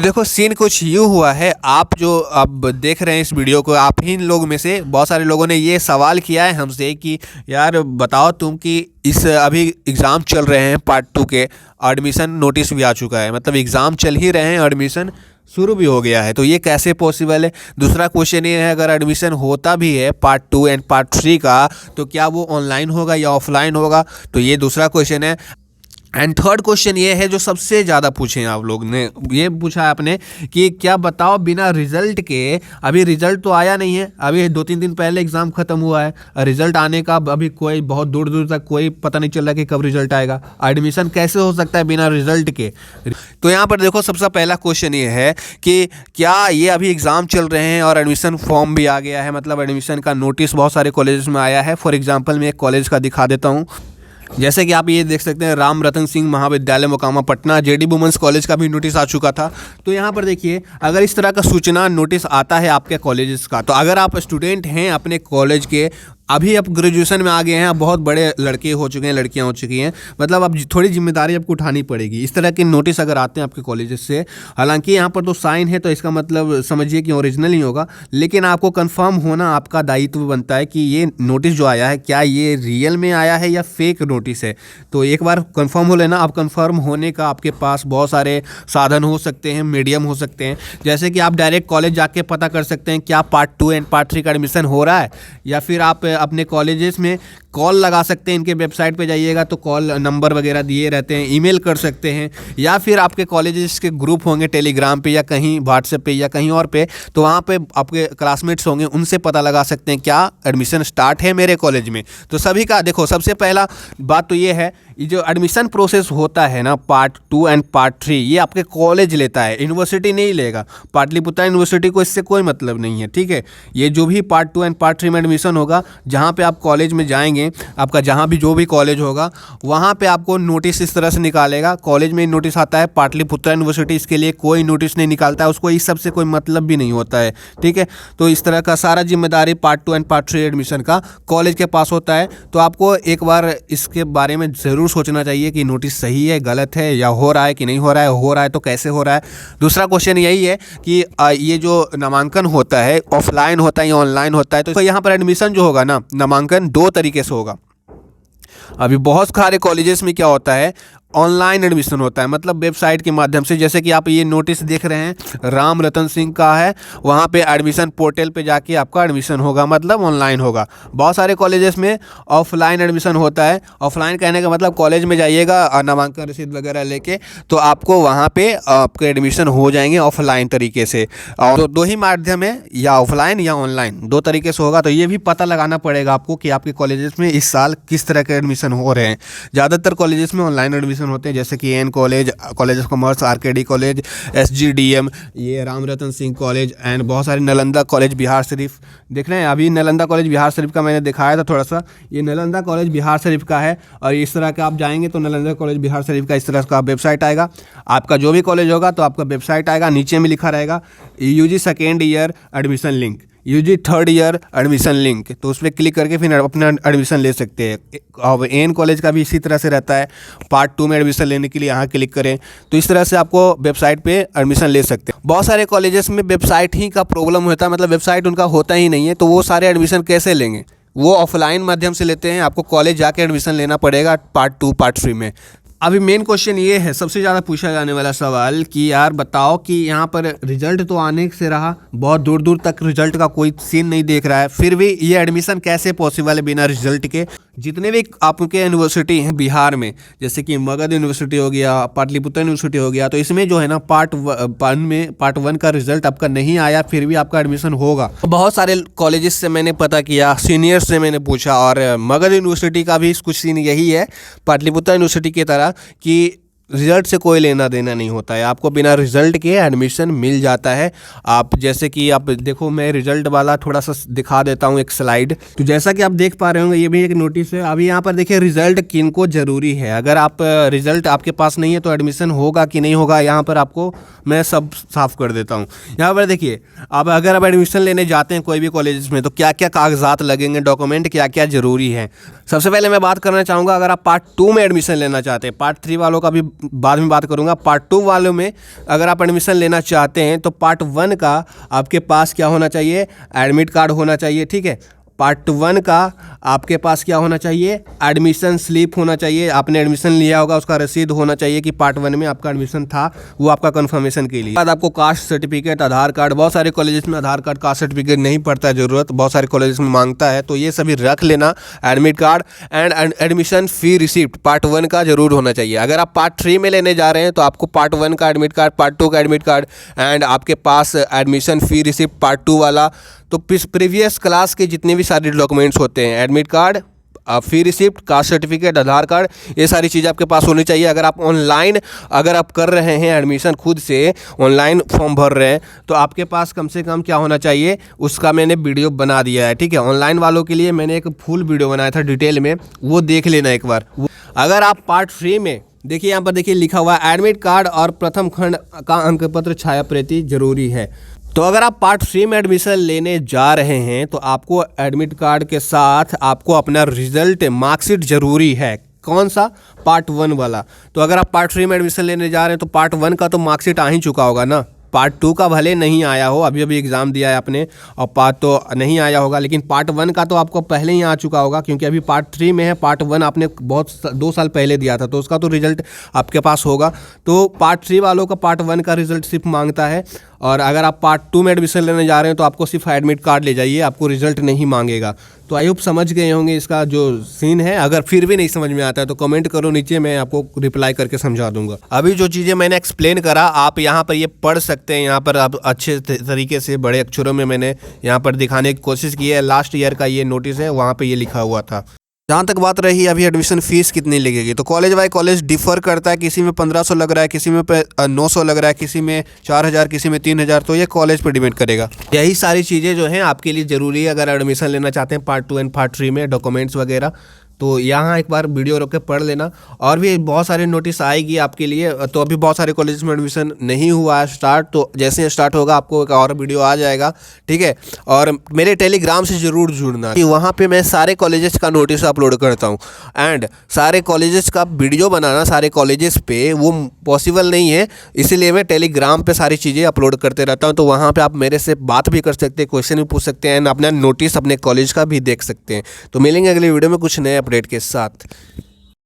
देखो सीन कुछ यूँ हुआ है। आप जो अब देख रहे हैं इस वीडियो को, आप ही लोग में से बहुत सारे लोगों ने ये सवाल किया है हमसे कि यार बताओ तुम कि इस अभी एग्ज़ाम चल रहे हैं पार्ट 2 के, एडमिशन नोटिस भी आ चुका है, मतलब एग्ज़ाम चल ही रहे हैं, एडमिशन शुरू भी हो गया है, तो ये कैसे पॉसिबल है। दूसरा क्वेश्चन ये है, अगर एडमिशन होता भी है पार्ट 2 एंड पार्ट 3 का, तो क्या वो ऑनलाइन होगा या ऑफलाइन होगा, तो ये दूसरा क्वेश्चन है। एंड थर्ड क्वेश्चन ये है जो सबसे ज़्यादा पूछे हैं आप लोग ने, ये पूछा है आपने कि क्या बताओ बिना रिजल्ट के, अभी रिजल्ट तो आया नहीं है, अभी 2-3 दिन पहले एग्ज़ाम ख़त्म हुआ है, रिजल्ट आने का अभी कोई बहुत दूर दूर तक कोई पता नहीं चल रहा कि कब रिजल्ट आएगा, एडमिशन कैसे हो सकता है बिना रिजल्ट के। तो यहाँ पर देखो सबसे पहला क्वेश्चन ये है कि क्या ये अभी एग्ज़ाम चल रहे हैं और एडमिशन फॉर्म भी आ गया है, मतलब एडमिशन का नोटिस बहुत सारे कॉलेज में आया है। फॉर एग्जाम्पल मैं एक कॉलेज का दिखा देता हूँ, जैसे कि आप ये देख सकते हैं राम रतन सिंह महाविद्यालय Mokama Patna, JD women's college का भी नोटिस आ चुका था। तो यहाँ पर देखिए, अगर इस तरह का सूचना नोटिस आता है आपके कॉलेजेस का, तो अगर आप स्टूडेंट हैं अपने कॉलेज के, अभी आप ग्रेजुएशन में आ गए हैं, आप बहुत बड़े लड़के हो चुके हैं, लड़कियां हो चुकी हैं, मतलब अब थोड़ी जिम्मेदारी आपको उठानी पड़ेगी। इस तरह के नोटिस अगर आते हैं आपके कॉलेजेस से, हालांकि यहाँ पर तो साइन है तो इसका मतलब समझिए कि ओरिजिनल ही होगा, लेकिन आपको कंफर्म होना आपका दायित्व बनता है कि ये नोटिस जो आया है क्या ये रियल में आया है या फेक नोटिस है। तो एक बार कंफर्म हो लेना। अब कंफर्म होने का आपके पास बहुत सारे साधन हो सकते हैं, मीडियम हो सकते हैं, जैसे कि आप डायरेक्ट कॉलेज जाके पता कर सकते हैं क्या पार्ट 2 एंड पार्ट 3 का एडमिशन हो रहा है, या फिर आप अपने कॉलेजेस में कॉल लगा सकते हैं। इनके वेबसाइट पे जाइएगा तो कॉल नंबर वगैरह दिए रहते हैं, ईमेल कर सकते हैं, या फिर आपके कॉलेजेस के ग्रुप होंगे टेलीग्राम पे या कहीं व्हाट्सएप पे या कहीं और पे, तो वहाँ पे आपके क्लासमेट्स होंगे, उनसे पता लगा सकते हैं क्या एडमिशन स्टार्ट है मेरे कॉलेज में। तो सभी का देखो, सबसे पहला बात तो ये है, ये जो एडमिशन प्रोसेस होता है ना पार्ट 2 एंड पार्ट 3, ये आपके कॉलेज लेता है, यूनिवर्सिटी नहीं लेगा। पाटलिपुत्र यूनिवर्सिटी को इससे कोई मतलब नहीं है, ठीक है। ये जो भी पार्ट 2 एंड पार्ट 3 में एडमिशन होगा, जहाँ पे आप कॉलेज में जाएंगे, आपका जहाँ भी जो भी कॉलेज होगा, वहाँ पे आपको नोटिस इस तरह से निकालेगा। कॉलेज में नोटिस आता है, पाटलिपुत्र यूनिवर्सिटी इसके लिए कोई नोटिस नहीं निकालता है, उसको इस सब से कोई मतलब भी नहीं होता है, ठीक है। तो इस तरह का सारा जिम्मेदारी पार्ट 2 एंड पार्ट 3 एडमिशन का कॉलेज के पास होता है। तो आपको एक बार इसके बारे में ज़रूर सोचना चाहिए कि नोटिस सही है, गलत है, या हो रहा है कि नहीं हो रहा है तो कैसे हो रहा है। दूसरा क्वेश्चन यही है कि ये जो नामांकन होता है ऑफलाइन होता है या ऑनलाइन होता है। तो यहाँ पर एडमिशन जो होगा ना, नामांकन 2 तरीके से होगा। अभी बहुत सारे कॉलेजेस में क्या होता है, ऑनलाइन एडमिशन होता है, मतलब वेबसाइट के माध्यम से। जैसे कि आप ये नोटिस देख रहे हैं राम रतन सिंह का है, वहाँ पे एडमिशन पोर्टल पे जाके आपका एडमिशन होगा, मतलब ऑनलाइन होगा। बहुत सारे कॉलेजेस में ऑफलाइन एडमिशन होता है। ऑफलाइन कहने का मतलब कॉलेज में जाइएगा नामांकन रसीद वगैरह लेके, तो आपको वहाँ पे आपके एडमिशन हो जाएंगे ऑफलाइन तरीके से। और तो 2 ही माध्यम है, या ऑफलाइन या ऑनलाइन, 2 तरीके से होगा। तो ये भी पता लगाना पड़ेगा आपको कि आपके कॉलेजेस में इस साल किस तरह के एडमिशन हो रहे हैं। ज़्यादातर कॉलेजेस में ऑनलाइन एडमिशन होते हैं, जैसे कि N college, college of commerce, RKD college, SGDM, ये राम रतन सिंह कॉलेज, एंड बहुत सारे नालंदा कॉलेज बिहार शरीफ देख रहे हैं। अभी नालंदा कॉलेज बिहार शरीफ का मैंने दिखाया था थोड़ा सा, ये नालंदा कॉलेज बिहार शरीफ का है। और इस तरह का आप जाएंगे तो नालंदा कॉलेज बिहार शरीफ का इस तरह का वेबसाइट आएगा। आपका जो भी कॉलेज होगा तो आपका वेबसाइट आएगा, नीचे में लिखा रहेगा UG second year admission link, UG third year admission link, तो उस पर क्लिक करके फिर अपना एडमिशन ले सकते हैं। अब एन कॉलेज का भी इसी तरह से रहता है, पार्ट 2 में एडमिशन लेने के लिए यहाँ क्लिक करें तो इस तरह से आपको वेबसाइट पे एडमिशन ले सकते हैं। बहुत सारे कॉलेजेस में वेबसाइट ही का प्रॉब्लम होता है, मतलब वेबसाइट उनका होता ही नहीं है, तो वो सारे एडमिशन कैसे लेंगे, वो ऑफलाइन माध्यम से लेते हैं। आपको कॉलेज जाके एडमिशन लेना पड़ेगा पार्ट 2 पार्ट 3 में। अभी मेन क्वेश्चन ये है, सबसे ज़्यादा पूछा जाने वाला सवाल कि यार बताओ कि यहाँ पर रिजल्ट तो आने से रहा, बहुत दूर दूर तक रिजल्ट का कोई सीन नहीं देख रहा है, फिर भी ये एडमिशन कैसे पॉसिबल है बिना रिजल्ट के। जितने भी आपके यूनिवर्सिटी हैं बिहार में, जैसे कि मगध यूनिवर्सिटी हो गया, पाटलिपुत्र यूनिवर्सिटी हो गया, तो इसमें जो है ना पार्ट 1 का रिजल्ट आपका नहीं आया, फिर भी आपका एडमिशन होगा। बहुत सारे कॉलेजेस से मैंने पता किया, सीनियर्स से मैंने पूछा, और मगध यूनिवर्सिटी का भी कुछ सीन यही है पाटलिपुत्र यूनिवर्सिटी की तरह कि रिज़ल्ट से कोई लेना देना नहीं होता है, आपको बिना रिज़ल्ट के एडमिशन मिल जाता है। आप जैसे कि आप देखो, मैं रिज़ल्ट वाला थोड़ा सा दिखा देता हूँ एक स्लाइड। तो जैसा कि आप देख पा रहे होंगे, ये भी एक नोटिस है। अभी यहाँ पर देखिए रिज़ल्ट किनको ज़रूरी है, अगर आप रिज़ल्ट आपके पास नहीं है तो एडमिशन होगा कि नहीं होगा, यहाँ पर आपको मैं सब साफ कर देता हूँ। यहाँ पर देखिए, अब अगर आप एडमिशन लेने जाते हैं कोई भी कॉलेज में, तो क्या क्या कागजात लगेंगे, डॉक्यूमेंट क्या क्या ज़रूरी है। सबसे पहले मैं बात करना चाहूँगा, अगर आप पार्ट 2 में एडमिशन लेना चाहते हैं, पार्ट 3 वालों का भी बाद में बात करूँगा। पार्ट 2 वालों में अगर आप एडमिशन लेना चाहते हैं तो पार्ट 1 का आपके पास क्या होना चाहिए, एडमिट कार्ड होना चाहिए, ठीक है। पार्ट 1 का आपके पास क्या होना चाहिए, एडमिशन स्लिप होना चाहिए, आपने एडमिशन लिया होगा उसका रसीद होना चाहिए कि पार्ट 1 में आपका एडमिशन था, वो आपका कंफर्मेशन के लिए। बाद आपको कास्ट सर्टिफिकेट, आधार कार्ड, बहुत सारे कॉलेजेस में आधार कार्ड, कास्ट सर्टिफिकेट नहीं पड़ता है ज़रूरत, बहुत सारे कॉलेजेस में मांगता है, तो ये सभी रख लेना। Admit card and admission fee receipt part 1 का जरूर होना चाहिए। अगर आप पार्ट 3 में लेने जा रहे हैं तो आपको पार्ट 1 का एडमिट कार्ड, पार्ट 2 का एडमिट कार्ड एंड आपके पास एडमिशन फ़ी रिसिप्ट पार्ट 2 वाला, तो प्रीवियस क्लास के जितने भी सारे डॉक्यूमेंट्स होते हैं, एडमिट कार्ड, फी रिसिप्ट, कास्ट सर्टिफिकेट, आधार कार्ड, ये सारी चीज़ें आपके पास होनी चाहिए। अगर आप ऑनलाइन अगर आप कर रहे हैं एडमिशन, खुद से ऑनलाइन फॉर्म भर रहे हैं, तो आपके पास कम से कम क्या होना चाहिए, उसका मैंने वीडियो बना दिया है, ठीक है। ऑनलाइन वालों के लिए मैंने एक फुल वीडियो बनाया था डिटेल में, वो देख लेना एक बार। अगर आप पार्ट 3 में देखिए, यहाँ पर देखिए लिखा हुआ है एडमिट कार्ड और प्रथम खंड का अंक पत्र छाया प्रति जरूरी है। तो अगर आप पार्ट 3 में एडमिशन लेने जा रहे हैं तो आपको एडमिट कार्ड के साथ आपको अपना रिजल्ट, मार्कशीट जरूरी है। कौन सा, पार्ट 1 वाला। तो अगर आप पार्ट 3 में एडमिशन लेने जा रहे हैं तो पार्ट 1 का तो मार्कशीट आ ही चुका होगा ना। पार्ट 2 का भले नहीं आया हो, अभी अभी एग्ज़ाम दिया है आपने और पार्ट तो नहीं आया होगा, लेकिन पार्ट 1 का तो आपको पहले ही आ चुका होगा, क्योंकि अभी पार्ट 3 में है। पार्ट 1 आपने 2 साल पहले दिया था, तो उसका तो रिजल्ट आपके पास होगा। तो पार्ट 3 वालों का पार्ट 1 का रिजल्ट सिर्फ मांगता है, और अगर आप पार्ट 2 में एडमिशन लेने जा रहे हैं तो आपको सिर्फ एडमिट कार्ड ले जाइए, आपको रिजल्ट नहीं मांगेगा। तो आई होप समझ गए होंगे इसका जो सीन है। अगर फिर भी नहीं समझ में आता है तो कमेंट करो नीचे, मैं आपको रिप्लाई करके समझा दूंगा। अभी जो चीज़ें मैंने एक्सप्लेन करा आप यहाँ पर ये पढ़ सकते हैं, यहाँ पर आप अच्छे तरीके से बड़े अक्षरों में मैंने यहाँ पर दिखाने की कोशिश की है। लास्ट ईयर का ये नोटिस है, वहाँ पर ये लिखा हुआ था। जहाँ तक बात रही अभी एडमिशन फ़ीस कितनी लगेगी, तो कॉलेज बाय कॉलेज डिफ़र करता है। किसी में 1500 लग रहा है, किसी में 900 लग रहा है, किसी में 4000, किसी में 3000, तो ये कॉलेज पर डिपेंड करेगा। यही सारी चीज़ें जो हैं आपके लिए ज़रूरी है अगर एडमिशन लेना चाहते हैं पार्ट 2 एंड पार्ट 3 में, डॉक्यूमेंट्स वगैरह। तो यहाँ एक बार वीडियो रोक के पढ़ लेना, और भी बहुत सारे नोटिस आएगी आपके लिए। तो अभी बहुत सारे कॉलेज में एडमिशन नहीं हुआ है स्टार्ट, तो जैसे स्टार्ट होगा आपको एक और वीडियो आ जाएगा, ठीक है। और मेरे टेलीग्राम से ज़रूर जुड़ना, कि वहाँ पे मैं सारे कॉलेजेस का नोटिस अपलोड करता हूँ, एंड सारे कॉलेजेस का वीडियो बनाना सारे कॉलेजेस पे वो पॉसिबल नहीं है, इसीलिए मैं टेलीग्राम पे सारी चीज़ें अपलोड करते रहता हूँ। तो वहाँ पे आप मेरे से बात भी कर सकते हैं, क्वेश्चन भी पूछ सकते हैं, एंड अपना नोटिस अपने कॉलेज का भी देख सकते हैं। तो मिलेंगे अगले वीडियो में कुछ नए अपडेट के साथ।